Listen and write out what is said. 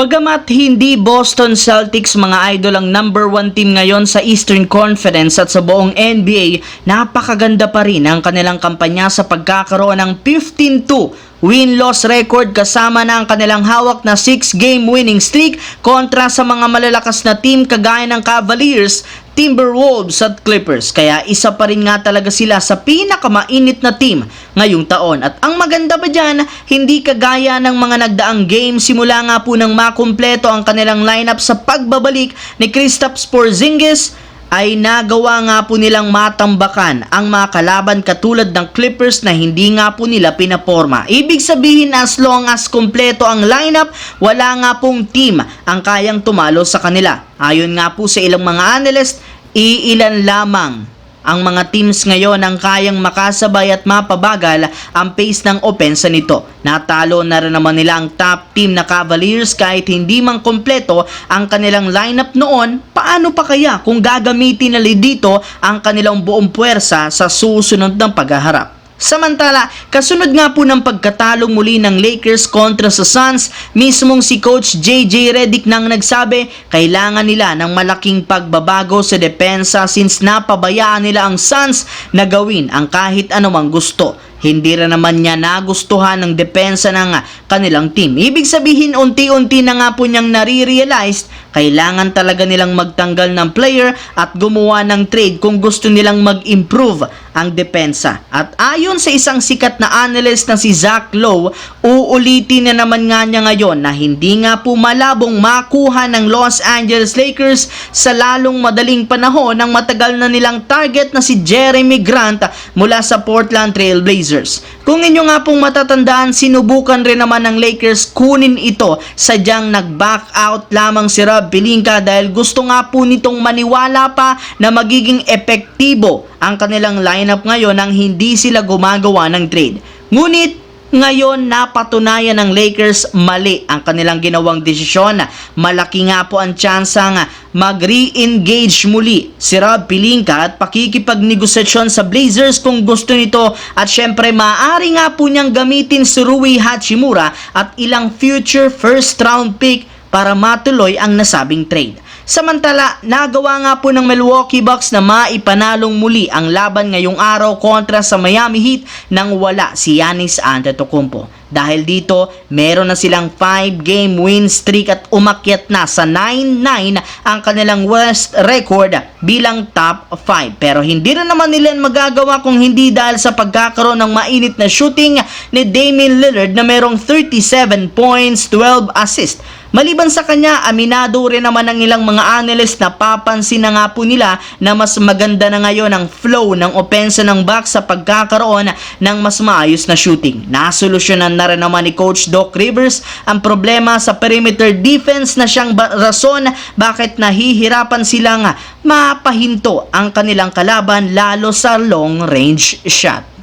Bagamat hindi Boston Celtics mga idol ang number 1 team ngayon sa Eastern Conference at sa buong NBA, napakaganda pa rin ang kanilang kampanya sa pagkakaroon ng 15-2 win-loss record kasama na ang kanilang hawak na 6-game winning streak kontra sa mga malalakas na team kagaya ng Cavaliers, Timberwolves at Clippers. Kaya isa pa rin nga talaga sila sa pinakamainit na team ngayong taon. At ang maganda pa dyan, hindi kagaya ng mga nagdaang game, simula nga po nang makumpleto ang kanilang lineup sa pagbabalik ni Kristaps Porzingis, ay nagawa nga po nilang matambakan ang mga kalaban katulad ng Clippers na hindi nga po nila pinaporma. Ibig sabihin, as long as kumpleto ang lineup, wala nga pong team ang kayang tumalo sa kanila. Ayon nga po sa ilang mga analyst, iilan lamang ang mga teams ngayon ang kayang makasabay at mapabagal ang pace ng opensa nito. Natalo na rin naman nila ang top team na Cavaliers kahit hindi man kompleto ang kanilang lineup noon. Paano pa kaya kung gagamitin nila dito ang kanilang buong puwersa sa susunod ng paghaharap? Samantala, kasunod nga po ng pagkatalo muli ng Lakers kontra sa Suns, mismong si Coach JJ Redick nang nagsabi kailangan nila ng malaking pagbabago sa depensa since napabayaan nila ang Suns na gawin ang kahit anumang gusto. Hindi rin naman niya nagustuhan ng depensa ng kanilang team. Ibig sabihin, unti-unti na nga po niyang nare-realize kailangan talaga nilang magtanggal ng player at gumawa ng trade kung gusto nilang mag-improve ang depensa. At ayon sa isang sikat na analyst na si Zach Lowe, uulitin na naman nga niya ngayon na hindi nga po malabong makuha ng Los Angeles Lakers sa lalong madaling panahon ng matagal na nilang target na si Jeremy Grant mula sa Portland Trail Blazers. Kung inyo nga pong matatandaan, sinubukan rin naman ng Lakers kunin ito, sadyang nag-back out lamang si Rob Pelinka dahil gusto nga po nitong maniwala pa na magiging epektibo ang kanilang lineup ngayon nang hindi sila gumagawa ng trade. Ngunit ngayon, napatunayan ng Lakers mali ang kanilang ginawang desisyon. Malaki nga po ang tsansang mag-re-engage muli si Rob Pelinka at pakikipagnegosasyon sa Blazers kung gusto nito, at syempre maaari nga po niyang gamitin si Rui Hachimura at ilang future first round pick para matuloy ang nasabing trade. Samantala, nagawa nga po ng Milwaukee Bucks na maipanalong muli ang laban ngayong araw kontra sa Miami Heat nang wala si Giannis Antetokounmpo. Dahil dito, meron na silang 5-game win streak at umakyat na sa 9-9 ang kanilang West record bilang top 5. Pero hindi rin naman nila magagawa kung hindi dahil sa pagkakaroon ng mainit na shooting ni Damian Lillard na merong 37 points, 12 assists. Maliban sa kanya, aminado rin naman ng ilang mga analyst na papansin na nga po nila na mas maganda na ngayon ang flow ng opensa ng Bucks sa pagkakaroon ng mas maayos na shooting. Nasolusyonan na rin naman ni Coach Doc Rivers ang problema sa perimeter defense na siyang rason bakit nahihirapan silang mapahinto ang kanilang kalaban lalo sa long range shot.